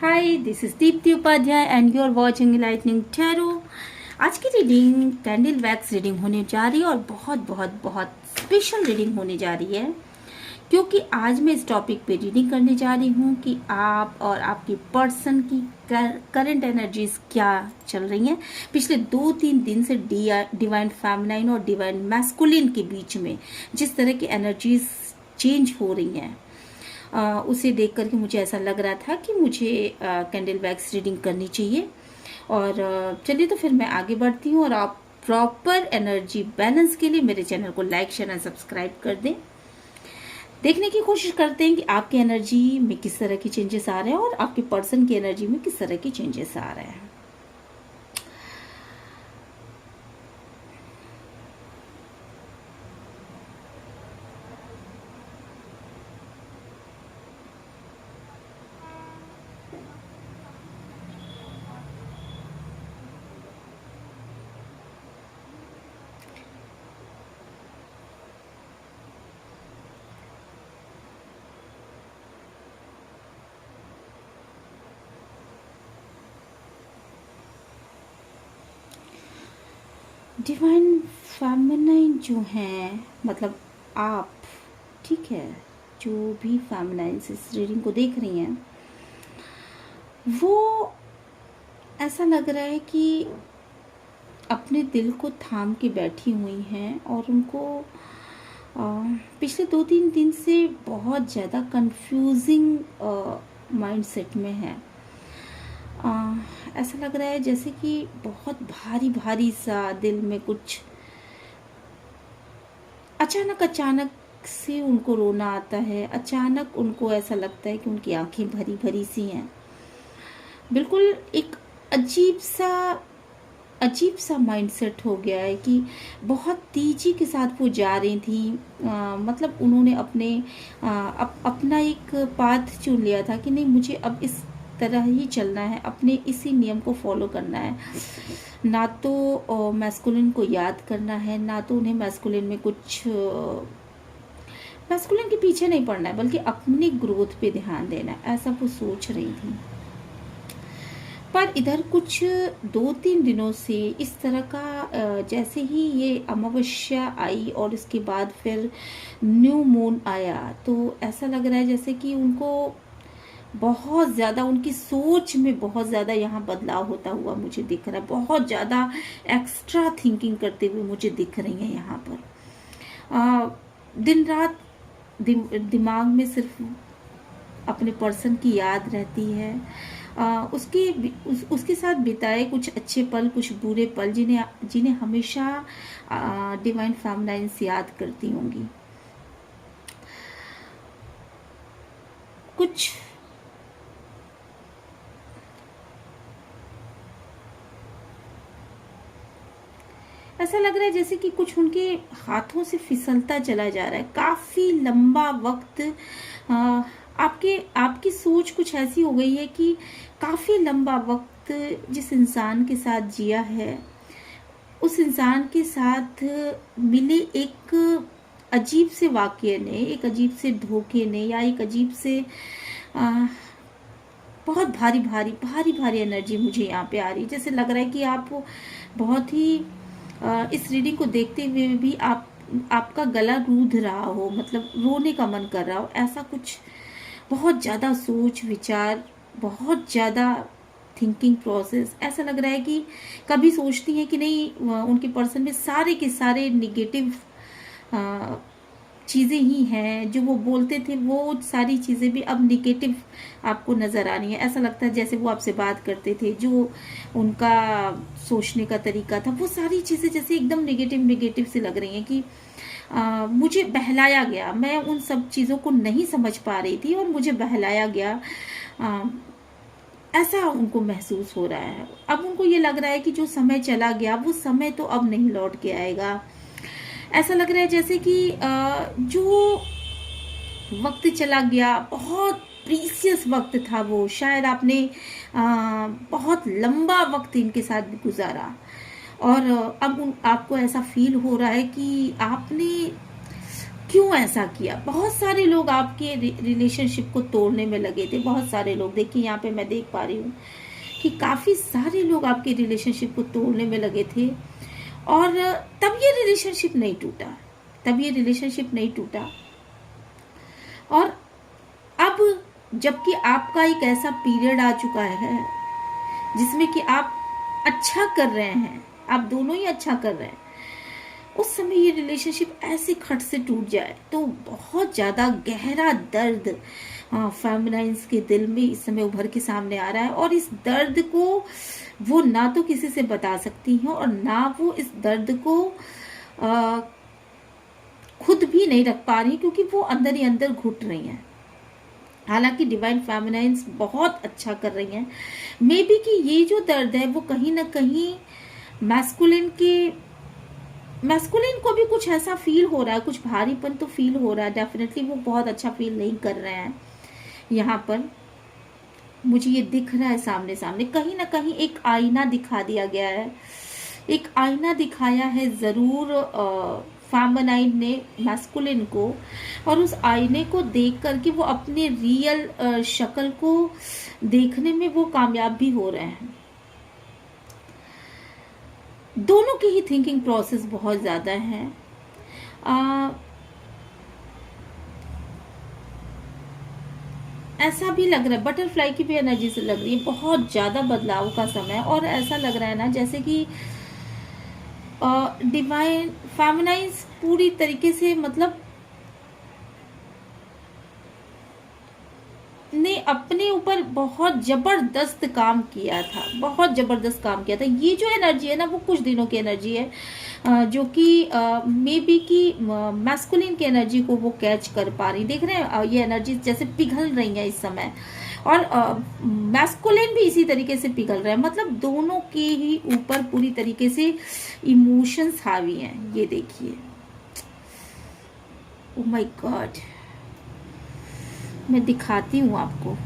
Hi, this is Deepti Upadhyay and you are watching Lightning Tarot। आज की reading candle wax reading होने जा रही है और बहुत बहुत बहुत स्पेशल रीडिंग होने जा रही है, क्योंकि आज मैं इस टॉपिक पे रीडिंग करने जा रही हूँ कि आप और आपके पर्सन की करंट एनर्जीज क्या चल रही हैं पिछले 2-3 दिन से डिवाइन फेमिनाइन और डिवाइन मैस्कुलिन के बीच में जिस तरह की एनर्जीज चेंज हो रही हैं। उसे देख करके मुझे ऐसा लग रहा था कि मुझे कैंडल वैक्स रीडिंग करनी चाहिए। और चलिए तो फिर मैं आगे बढ़ती हूँ और आप प्रॉपर एनर्जी बैलेंस के लिए मेरे चैनल को लाइक शेयर एंड सब्सक्राइब कर दें। देखने की कोशिश करते हैं कि आपकी एनर्जी में किस तरह की चेंजेस आ रहे हैं और आपके पर्सन की एनर्जी में किस तरह की चेंजेस आ रहे हैं। डिवाइन फेमिनाइन जो हैं, मतलब आप, ठीक है, जो भी फेमिनाइन इस रीडिंग को देख रही हैं, वो ऐसा लग रहा है कि अपने दिल को थाम के बैठी हुई हैं और उनको पिछले 2-3 दिन से बहुत ज़्यादा कंफ्यूजिंग माइंडसेट में है। ऐसा लग रहा है जैसे कि बहुत भारी भारी सा दिल में कुछ अचानक से उनको रोना आता है। अचानक उनको ऐसा लगता है कि उनकी आंखें भरी भरी सी हैं। बिल्कुल एक अजीब सा माइंडसेट हो गया है कि बहुत तेजी के साथ वो जा रही थी। मतलब उन्होंने अपना एक पाथ चुन लिया था कि नहीं, मुझे अब इस तरह ही चलना है, अपने इसी नियम को फॉलो करना है। ना तो मैस्कुलिन को याद करना है, ना तो उन्हें मैस्कुलिन में कुछ मैस्कुलिन के पीछे नहीं पड़ना है, बल्कि अपनी ग्रोथ पे ध्यान देना है, ऐसा वो सोच रही थी। पर इधर कुछ 2-3 दिनों से इस तरह का जैसे ही ये अमावस्या आई और इसके बाद फिर न्यू मून आया, तो ऐसा लग रहा है जैसे कि उनको बहुत ज़्यादा उनकी सोच में बहुत ज़्यादा यहाँ बदलाव होता हुआ मुझे दिख रहा है। बहुत ज़्यादा एक्स्ट्रा थिंकिंग करते हुए मुझे दिख रही हैं यहाँ पर। दिन रात दिमाग में सिर्फ अपने पर्सन की याद रहती है। उसके साथ बिताए कुछ अच्छे पल, कुछ बुरे पल, जिन्हें हमेशा डिवाइन फेमिनाइन्स याद करती होंगी। कुछ ऐसा लग रहा है जैसे कि कुछ उनके हाथों से फिसलता चला जा रहा है। काफी लंबा वक्त आपकी सोच कुछ ऐसी हो गई है कि काफी लंबा वक्त जिस इंसान के साथ जिया है, उस इंसान के साथ मिले एक अजीब से वाकये ने, एक अजीब से धोखे ने, या एक अजीब से बहुत भारी भारी भारी भारी एनर्जी मुझे यहाँ पे आ रही है। जैसे लग रहा है कि आप बहुत ही इस रीडिंग को देखते हुए भी आपका गला रूंध रहा हो, मतलब रोने का मन कर रहा हो, ऐसा कुछ। बहुत ज़्यादा सोच विचार, बहुत ज़्यादा थिंकिंग प्रोसेस। ऐसा लग रहा है कि कभी सोचती हैं कि नहीं, उनके पर्सन में सारे के सारे निगेटिव चीज़ें ही हैं। जो वो बोलते थे वो सारी चीज़ें भी अब निगेटिव आपको नज़र आ रही हैं। ऐसा लगता है जैसे वो आपसे बात करते थे, जो उनका सोचने का तरीका था, वो सारी चीज़ें जैसे एकदम निगेटिव से लग रही हैं कि मुझे बहलाया गया। मैं उन सब चीज़ों को नहीं समझ पा रही थी और मुझे बहलाया गया, ऐसा उनको महसूस हो रहा है। अब उनको ये लग रहा है कि जो समय चला गया वो समय तो अब नहीं लौट के आएगा। ऐसा लग रहा है जैसे कि जो वक्त चला गया, बहुत प्रीसियस वक्त था वो। शायद आपने बहुत लंबा वक्त इनके साथ गुजारा और अब आपको ऐसा फील हो रहा है कि आपने क्यों ऐसा किया। बहुत सारे लोग आपके रिलेशनशिप को तोड़ने में लगे थे, बहुत सारे लोग। देखिए यहाँ पे मैं देख पा रही हूँ कि काफी सारे लोग आपके रिलेशनशिप को तोड़ने में लगे थे, और तब ये रिलेशनशिप नहीं टूटा, तब ये रिलेशनशिप नहीं टूटा। और अब जबकि आपका एक ऐसा पीरियड आ चुका है जिसमें कि आप अच्छा कर रहे हैं, आप दोनों ही अच्छा कर रहे हैं, उस समय ये रिलेशनशिप ऐसे खट से टूट जाए तो बहुत ज़्यादा गहरा दर्द फेमिनाइंस के दिल में इस समय उभर के सामने आ रहा है। और इस दर्द को वो ना तो किसी से बता सकती हैं, और ना वो इस दर्द को खुद भी नहीं रख पा रही, क्योंकि वो अंदर ही अंदर घुट रही हैं। हालांकि डिवाइन फेमिनाइंस बहुत अच्छा कर रही हैं। मे बी कि ये जो दर्द है वो कहीं ना कहीं मैस्कुलिन को भी कुछ ऐसा फील हो रहा है, कुछ भारीपन तो फील हो रहा है। डेफिनेटली वो बहुत अच्छा फील नहीं कर रहे हैं। यहाँ पर मुझे ये दिख रहा है सामने सामने, कहीं ना कहीं एक आईना दिखा दिया गया है, एक आईना दिखाया है जरूर फेमिनाइन ने मैस्कुलिन को, और उस आईने को देख करके वो अपने रियल शक्ल को देखने में वो कामयाब भी हो रहे हैं। दोनों की ही थिंकिंग प्रोसेस बहुत ज़्यादा है। ऐसा भी लग रहा है, बटरफ्लाई की भी एनर्जी से लग रही है, बहुत ज़्यादा बदलाव का समय। और ऐसा लग रहा है ना जैसे कि डिवाइन फेमिनाइंस पूरी तरीके से मतलब ने अपने ऊपर बहुत जबरदस्त काम किया था, बहुत जबरदस्त काम किया था। ये जो एनर्जी है ना वो कुछ दिनों की एनर्जी है, जो कि मे बी की मैस्कुलिन की एनर्जी को वो कैच कर पा रही। देख रहे हैं ये एनर्जी जैसे पिघल रही है इस समय, और मैस्कुलिन भी इसी तरीके से पिघल रहा है। मतलब दोनों के ही ऊपर पूरी तरीके से इमोशंस हावी हैं। ये देखिए, ओह माय गॉड, मैं दिखाती हूँ आपको,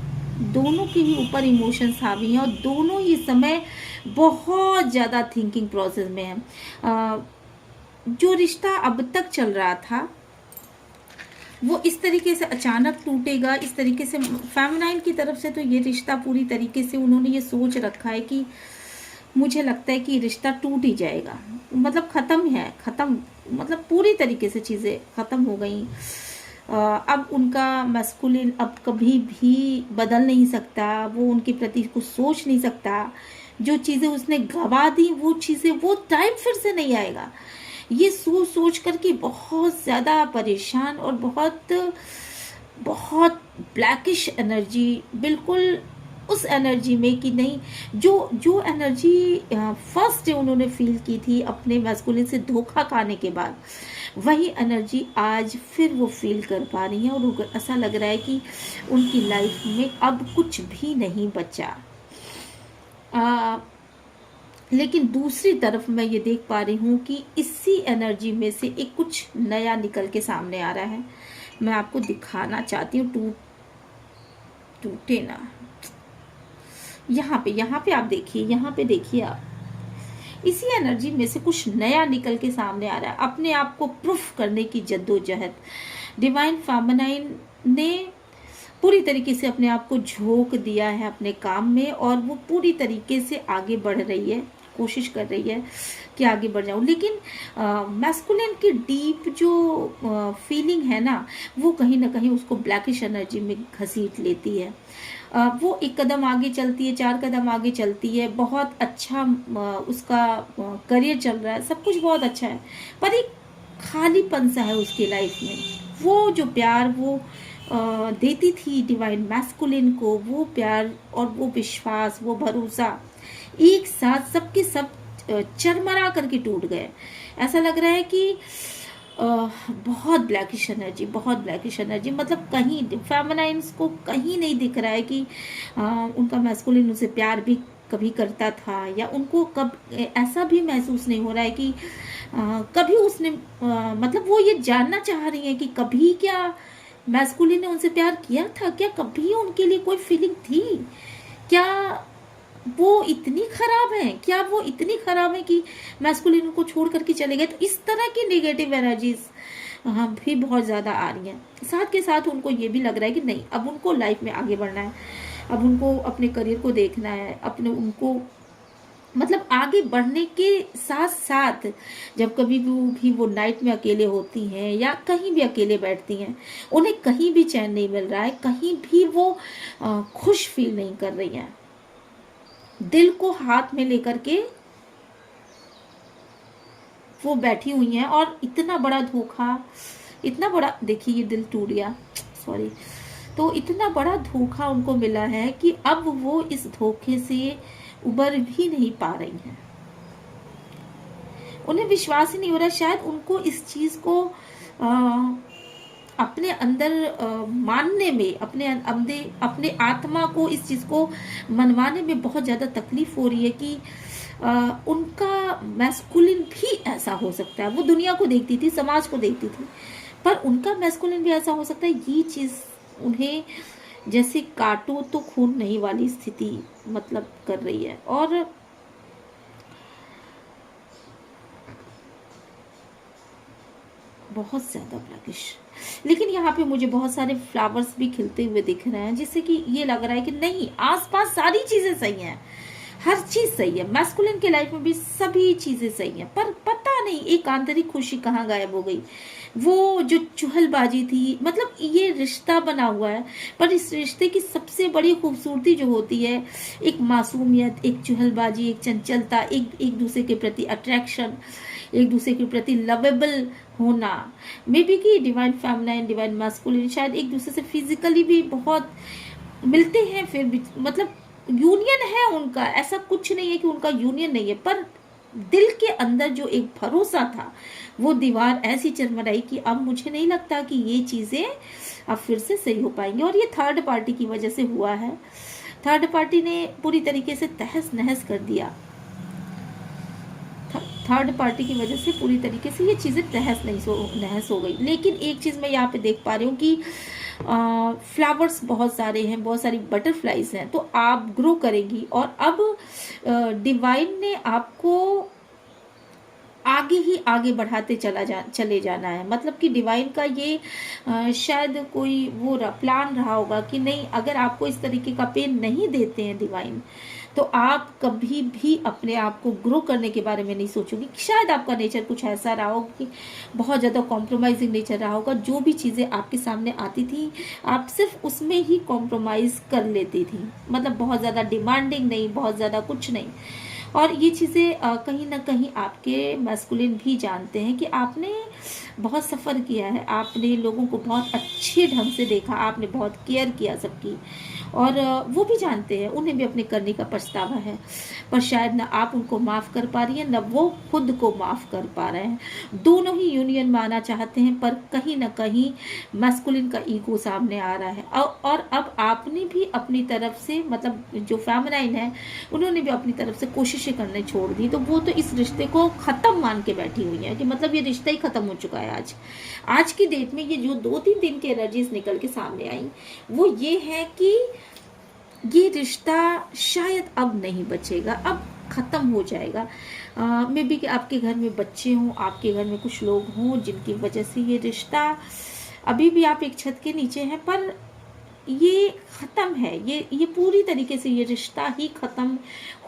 दोनों के ही ऊपर इमोशंस हावी हैं, और दोनों ही समय बहुत ज़्यादा थिंकिंग प्रोसेस में है। जो रिश्ता अब तक चल रहा था वो इस तरीके से अचानक टूटेगा, इस तरीके से फेमिनाइन की तरफ से तो ये रिश्ता पूरी तरीके से उन्होंने ये सोच रखा है कि मुझे लगता है कि रिश्ता टूट ही जाएगा, मतलब ख़त्म है, ख़त्म, मतलब पूरी तरीके से चीज़ें ख़त्म हो गई। अब उनका मैस्कुलिन अब कभी भी बदल नहीं सकता, वो उनके प्रति कुछ सोच नहीं सकता। जो चीज़ें उसने गवा दी वो चीज़ें, वो टाइम फिर से नहीं आएगा। ये सोच करके बहुत ज़्यादा परेशान और बहुत बहुत ब्लैकिश एनर्जी, बिल्कुल उस एनर्जी में कि नहीं, जो एनर्जी फर्स्ट डे उन्होंने फील की थी अपने मैस्कुलिन से धोखा खाने के बाद, वही एनर्जी आज फिर वो फील कर पा रही है। और ऐसा लग रहा है कि उनकी लाइफ में अब कुछ भी नहीं बचा। लेकिन दूसरी तरफ मैं ये देख पा रही हूँ कि इसी एनर्जी में से एक कुछ नया निकल के सामने आ रहा है। मैं आपको दिखाना चाहती हूँ, टूटे ना। यहाँ पे आप देखिए, यहाँ पे देखिए आप, इसी एनर्जी में से कुछ नया निकल के सामने आ रहा है। अपने आप को प्रूफ करने की जद्दोजहद डिवाइन फेमिनाइन ने पूरी तरीके से अपने आप को झोंक दिया है अपने काम में, और वो पूरी तरीके से आगे बढ़ रही है, कोशिश कर रही है कि आगे बढ़ जाऊं। लेकिन मैस्कुलिन की डीप जो फीलिंग है ना, वो कहीं ना कहीं उसको ब्लैकिश एनर्जी में घसीट लेती है। वो एक कदम आगे चलती है, 4 कदम आगे चलती है, बहुत अच्छा उसका करियर चल रहा है, सब कुछ बहुत अच्छा है, पर एक खालीपन सा है उसकी लाइफ में। वो जो प्यार वो देती थी डिवाइन मैस्कुलिन को, वो प्यार और वो विश्वास, वो भरोसा एक साथ सबके सब चरमरा करके टूट गए। ऐसा लग रहा है कि बहुत ब्लैकिश एनर्जी, बहुत ब्लैकिश एनर्जी, मतलब कहीं फेमिनाइन्स को कहीं नहीं दिख रहा है कि उनका मैस्कुलिन उनसे प्यार भी कभी करता था, या उनको कब ऐसा भी महसूस नहीं हो रहा है कि कभी उसने मतलब वो ये जानना चाह रही है कि कभी क्या मैस्कुलिन ने उनसे प्यार किया था, क्या कभी उनके लिए कोई फीलिंग थी, क्या वो इतनी खराब है, क्या वो इतनी खराब है कि मैस्कुलिन को छोड़ करके चले गए। तो इस तरह की नेगेटिव एनर्जीज हाँ भी बहुत ज़्यादा आ रही हैं। साथ के साथ उनको ये भी लग रहा है कि नहीं, अब उनको लाइफ में आगे बढ़ना है, अब उनको अपने करियर को देखना है, अपने उनको मतलब आगे बढ़ने के साथ साथ जब कभी भी वो नाइट में अकेले होती हैं या कहीं भी अकेले बैठती हैं, उन्हें कहीं भी चैन नहीं मिल रहा है, कहीं भी वो खुश फील नहीं कर रही हैं। दिल को हाथ में लेकर के वो बैठी हुई हैं और इतना बड़ा धोखा, इतना बड़ा, देखिए ये दिल टूट गया, सॉरी। तो इतना बड़ा धोखा उनको मिला है कि अब वो इस धोखे से उबर भी नहीं पा रही हैं। उन्हें विश्वास ही नहीं हो रहा, शायद उनको इस चीज को अपने अंदर मानने में, अपने आत्मा को इस चीज को मनवाने में बहुत ज्यादा तकलीफ हो रही है कि उनका मैस्कुलिन भी ऐसा हो सकता है। वो दुनिया को देखती थी, समाज को देखती थी, पर उनका मैस्कुलिन भी ऐसा हो सकता है। ये चीज उन्हें जैसे काटो तो खून नहीं वाली स्थिति मतलब कर रही है। और बहुत ज्यादा ब्लैकिश, लेकिन यहाँ पे मुझे बहुत सारे फ्लावर्स भी खिलते हुए दिख रहे हैं, जिससे कि ये लग रहा है कि नहीं, आसपास सारी चीजें सही हैं, हर चीज सही है, मैस्कुलिन के लाइफ में भी सभी चीजें सही हैं, पर पता नहीं एक आंतरिक खुशी कहाँ गायब हो गई। वो जो चुहलबाजी थी, मतलब ये रिश्ता बना हुआ है, पर इस रिश्ते की सबसे बड़ी खूबसूरती जो होती है, एक मासूमियत, एक चुहलबाजी, एक चंचलता, एक दूसरे के प्रति अट्रैक्शन, एक दूसरे के प्रति लवेबल होना। मे बी कि डिवाइन फेमिनाइन, डिवाइन मैस्कुलिन शायद एक दूसरे से फिजिकली भी बहुत मिलते हैं, फिर भी मतलब यूनियन है उनका, ऐसा कुछ नहीं है कि उनका यूनियन नहीं है, पर दिल के अंदर जो एक भरोसा था, वो दीवार ऐसी चरमराई कि अब मुझे नहीं लगता कि ये चीजें अब फिर से सही हो पाएंगी। और ये थर्ड पार्टी की वजह से हुआ है। थर्ड पार्टी ने पूरी तरीके से तहस नहस कर दिया। थर्ड पार्टी की वजह से पूरी तरीके से ये चीजें तहस नहस हो गई। लेकिन एक चीज मैं यहाँ पे देख पा रही हूँ कि फ्लावर्स बहुत सारे हैं, बहुत सारी बटरफ्लाईज हैं, तो आप ग्रो करेंगी। और अब डिवाइन ने आपको आगे ही आगे बढ़ाते चले जाना है। मतलब कि डिवाइन का ये शायद कोई वो प्लान रहा होगा कि नहीं, अगर आपको इस तरीके का पेन नहीं देते हैं डिवाइन, तो आप कभी भी अपने आप को ग्रो करने के बारे में नहीं सोचोगे। शायद आपका नेचर कुछ ऐसा रहा होगा कि बहुत ज़्यादा कॉम्प्रोमाइजिंग नेचर रहा होगा। जो भी चीज़ें आपके सामने आती थी, आप सिर्फ उसमें ही कॉम्प्रोमाइज़ कर लेती थी, मतलब बहुत ज़्यादा डिमांडिंग नहीं, बहुत ज़्यादा कुछ नहीं। और ये चीज़ें कहीं ना कहीं आपके मैस्कुलिन भी जानते हैं कि आपने बहुत सफ़र किया है, आपने लोगों को बहुत अच्छे ढंग से देखा, आपने बहुत केयर किया सबकी, और वो भी जानते हैं, उन्हें भी अपने करने का पछतावा है, पर शायद ना आप उनको माफ़ कर पा रही हैं, ना वो खुद को माफ़ कर पा रहे हैं। दोनों ही यूनियन में आना चाहते हैं, पर कहीं ना कहीं मैस्कुलिन का ईगो सामने आ रहा है। और अब आपने भी अपनी तरफ से, मतलब जो फेमिनाइन है, उन्होंने भी अपनी तरफ से कोशिशें करने छोड़ दी। तो वो तो इस रिश्ते को ख़त्म मान के बैठी हुई है कि मतलब ये रिश्ता ही ख़त्म हो चुका है। आज की डेट में ये जो 2-3 दिन की एनर्जीज निकल के सामने आई, वो ये है कि ये रिश्ता शायद अब नहीं बचेगा, अब खत्म हो जाएगा। मे बी कि आपके घर में बच्चे हों, आपके घर में कुछ लोग हों जिनकी वजह से ये रिश्ता, अभी भी आप एक छत के नीचे हैं, पर ये ख़त्म है। ये पूरी तरीके से ये रिश्ता ही ख़त्म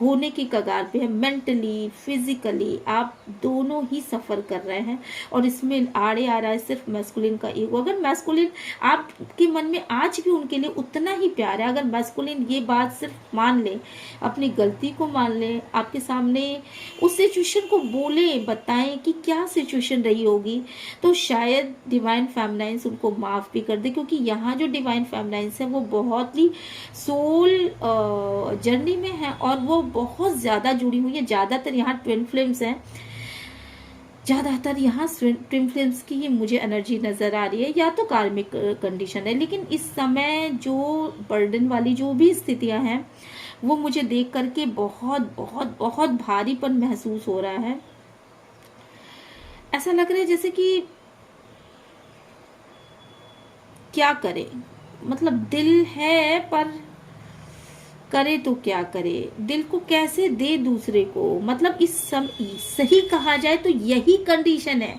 होने की कगार पे है। मेंटली, फिजिकली आप दोनों ही सफ़र कर रहे हैं, और इसमें आड़े आ रहा है सिर्फ मैस्कुलिन का ईगो। अगर मैस्कुलिन आपके मन में आज भी उनके लिए उतना ही प्यार है, अगर मैस्कुलिन ये बात सिर्फ मान ले, अपनी गलती को मान ले, आपके सामने उस सिचुएशन को बोले, बताएं कि क्या सिचुएशन रही होगी, तो शायद डिवाइन फेमिनाइंस उनको माफ़ भी कर दे। क्योंकि यहाँ जो डिवाइन फेमिनाइंस है वो बहुत ही सोल जर्नी में है, और वो बहुत ज़्यादा जुड़ी हुई है। ज़्यादातर यहाँ ट्विन फ्लेम्स हैं, ज़्यादातर यहाँ ट्विन फ्लेम्स की ही मुझे एनर्जी नज़र आ रही है, या तो कार्मिक कंडीशन है। लेकिन इस समय जो बर्डन वाली जो भी स्थितियाँ हैं, वो मुझे देख करके बहुत बहुत बहुत भारीपन महसूस हो रहा है। ऐसा लग रहा है जैसे कि क्या करें, मतलब दिल है पर करे तो क्या करे, दिल को कैसे दे दूसरे को। मतलब इस समय सही कहा जाए तो यही कंडीशन है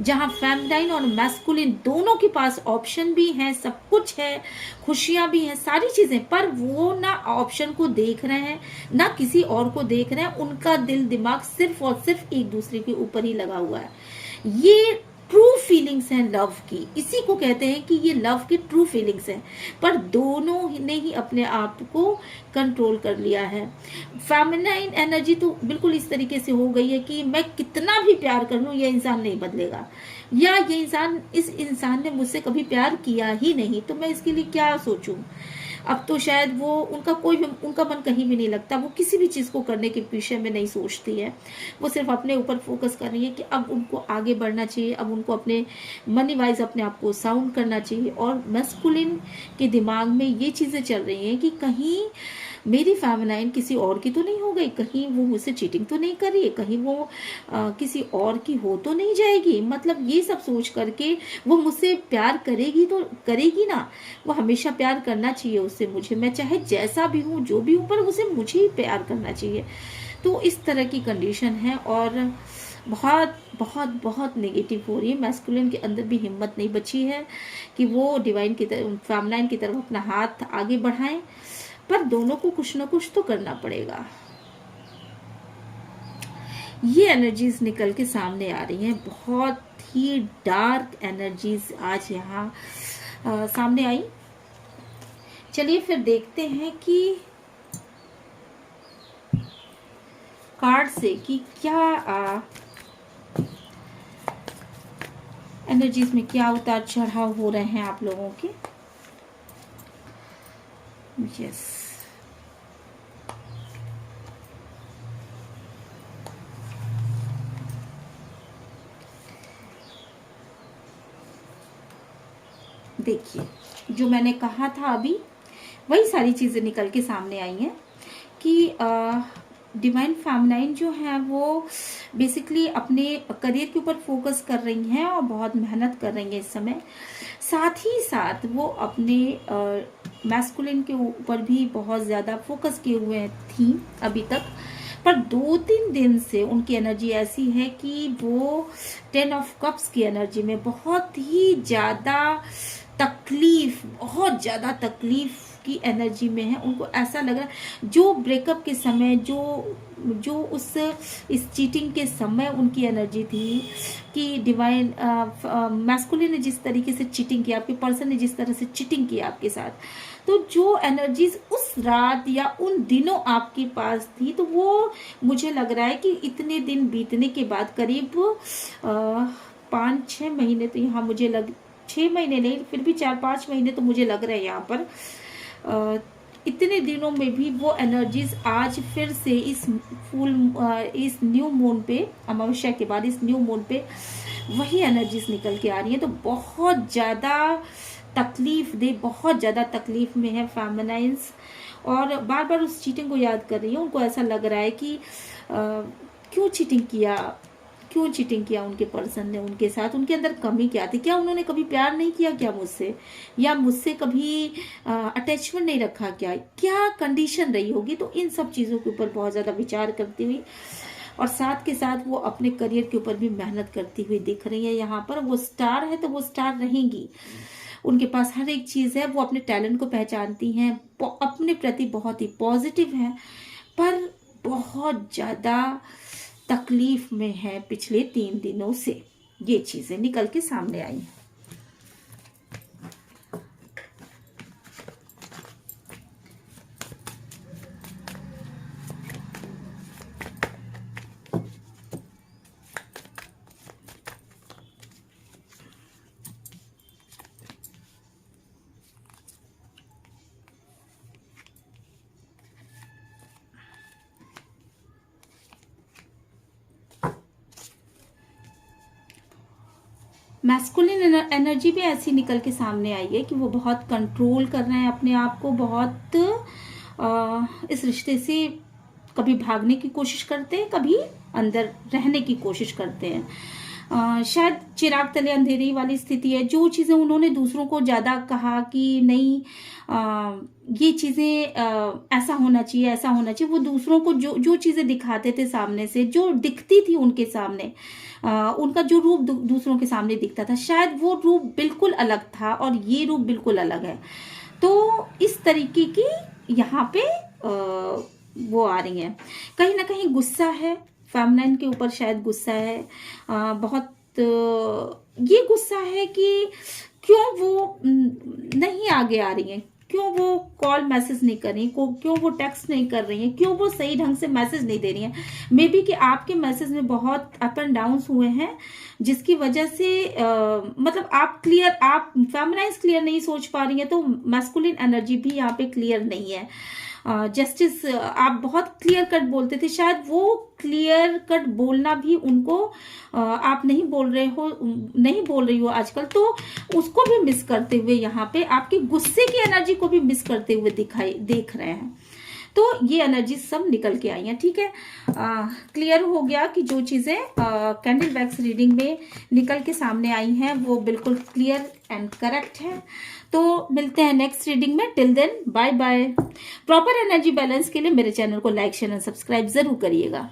जहां फेमिनाइन और मैस्कुलिन दोनों के पास ऑप्शन भी हैं, सब कुछ है, खुशियां भी हैं, सारी चीजें, पर वो ना ऑप्शन को देख रहे हैं ना किसी और को देख रहे हैं। उनका दिल दिमाग सिर्फ और सिर्फ एक दूसरे के ऊपर ही लगा हुआ है। ये ट्रू फीलिंग्स हैं लव की, इसी को कहते हैं कि ये लव की ट्रू फीलिंग्स हैं। पर दोनों ने ही अपने आप को कंट्रोल कर लिया है। फेमिनाइन एनर्जी तो बिल्कुल इस तरीके से हो गई है कि मैं कितना भी प्यार कर लूं ये इंसान नहीं बदलेगा, या ये इंसान, इस इंसान ने मुझसे कभी प्यार किया ही नहीं तो मैं इसके लिए क्या सोचूं। अब तो शायद वो उनका मन कहीं भी नहीं लगता, वो किसी भी चीज को करने के पीछे में नहीं सोचती है, वो सिर्फ अपने ऊपर फोकस कर रही है कि अब उनको आगे बढ़ना चाहिए, अब उनको अपने मनी वाइज अपने आप को साउंड करना चाहिए। और मैस्कुलिन के दिमाग में ये चीजें चल रही हैं कि कहीं मेरी फेमिनाइन किसी और की तो नहीं हो गई, कहीं वो मुझसे चीटिंग तो नहीं कर रही है, कहीं वो किसी और की हो तो नहीं जाएगी। मतलब ये सब सोच करके वो मुझसे प्यार करेगी तो करेगी ना, वो हमेशा प्यार करना चाहिए उससे मुझे, मैं चाहे जैसा भी हूँ जो भी हूँ, पर उसे मुझे ही प्यार करना चाहिए। तो इस तरह की कंडीशन है और बहुत बहुत बहुत नेगेटिव हो रही है। मैस्कुलिन के अंदर भी हिम्मत नहीं बची है कि वो डिवाइन की तरफ, फेमिनाइन की तरफ अपना हाथ आगे बढ़ाएं, पर दोनों को कुछ ना कुछ तो करना पड़ेगा। ये एनर्जीज निकल के सामने आ रही हैं, बहुत ही डार्क एनर्जीज आज यहाँ सामने आई। चलिए फिर देखते हैं कि कार्ड से कि क्या एनर्जीज में क्या उतार चढ़ाव हो रहे हैं आप लोगों के। यस, देखिए जो मैंने कहा था अभी वही सारी चीजें निकल के सामने आई हैं कि डिवाइन फेमिनाइन जो है वो बेसिकली अपने करियर के ऊपर फोकस कर रही हैं और बहुत मेहनत कर रही हैं इस समय। साथ ही साथ वो अपने मैस्कुलिन के ऊपर भी बहुत ज़्यादा फोकस किए हुए थी अभी तक, पर 2-3 दिन से उनकी एनर्जी ऐसी है कि वो 10 ऑफ कप्स की एनर्जी में बहुत ही ज़्यादा तकलीफ, बहुत ज़्यादा तकलीफ की एनर्जी में है। उनको ऐसा लग रहा है जो ब्रेकअप के समय, जो इस चीटिंग के समय उनकी एनर्जी थी कि डिवाइन मैस्कुलिन ने जिस तरीके से चीटिंग किया, आपके पर्सन ने जिस तरह से चीटिंग किया आपके साथ, तो जो एनर्जीज उस रात या उन दिनों आपके पास थी, तो वो मुझे लग रहा है कि इतने दिन बीतने के बाद, करीब 5-6 महीने, तो यहाँ मुझे 6 महीने नहीं, फिर भी 4-5 महीने तो मुझे लग रहा है यहाँ पर, इतने दिनों में भी वो एनर्जीज आज फिर से इस न्यू मून पे, अमावस्या के बाद इस न्यू मून पे वही एनर्जीज निकल के आ रही है। तो बहुत ज़्यादा तकलीफ दे, बहुत ज़्यादा तकलीफ में है फेमिनाइन्स, और बार बार उस चीटिंग को याद कर रही है। उनको ऐसा लग रहा है कि क्यों चीटिंग किया उनके पर्सन ने उनके साथ, उनके अंदर कमी क्या थी, क्या उन्होंने कभी प्यार नहीं किया क्या मुझसे, या मुझसे कभी अटैचमेंट नहीं रखा क्या कंडीशन रही होगी। तो इन सब चीज़ों के ऊपर बहुत ज़्यादा विचार करती हुई, और साथ के साथ वो अपने करियर के ऊपर भी मेहनत करती हुई दिख रही है। यहाँ पर वो स्टार है तो वो स्टार रहेंगी, उनके पास हर एक चीज़ है, वो अपने टैलेंट को पहचानती हैं, अपने प्रति बहुत ही पॉजिटिव हैं, पर बहुत ज़्यादा तकलीफ में है पिछले 3 दिनों से। ये चीज़ें निकल के सामने आई हैं। मैस्कुलिन एनर्जी भी ऐसी निकल के सामने आई है कि वो बहुत कंट्रोल कर रहे हैं अपने आप को, बहुत इस रिश्ते से कभी भागने की कोशिश करते हैं, कभी अंदर रहने की कोशिश करते हैं। शायद चिराग तले अंधेरे वाली स्थिति है। जो चीजें उन्होंने दूसरों को ज्यादा कहा कि नहीं ये चीजें ऐसा होना चाहिए, ऐसा होना चाहिए, वो दूसरों को जो जो चीजें दिखाते थे सामने से, जो दिखती थी उनके सामने, उनका जो रूप दूसरों के सामने दिखता था, शायद वो रूप बिल्कुल अलग था और ये रूप बिल्कुल अलग है। तो इस तरीके की यहाँ पे वो आ रही है। कहीं ना कहीं गुस्सा है, फेमिनाइन के ऊपर शायद गुस्सा है, बहुत ये गुस्सा है कि क्यों वो नहीं आगे आ रही है, क्यों वो कॉल मैसेज नहीं कर रही, क्यों वो टेक्स्ट नहीं कर रही है, क्यों वो सही ढंग से मैसेज नहीं दे रही है। मे बी कि आपके मैसेज में बहुत अप एंड डाउन हुए हैं, जिसकी वजह से मतलब आप फेमिनाइज क्लियर नहीं सोच पा रही है, तो मैस्कुलिन एनर्जी भी यहाँ पे क्लियर नहीं है। जस्टिस आप बहुत क्लियर कट बोलते थे, शायद वो क्लियर कट बोलना भी उनको आप नहीं बोल रही हो आजकल, तो उसको भी मिस करते हुए यहाँ पे आपके गुस्से की एनर्जी को भी मिस करते हुए देख रहे हैं। तो ये एनर्जी सब निकल के आई है। ठीक है, क्लियर हो गया कि जो चीजें कैंडल वैक्स रीडिंग में निकल के सामने आई हैं वो बिल्कुल क्लियर एंड करेक्ट है। तो मिलते हैं नेक्स्ट रीडिंग में। Till then bye bye. Proper energy balance के लिए मेरे चैनल को लाइक शेयर एंड सब्सक्राइब जरूर करिएगा।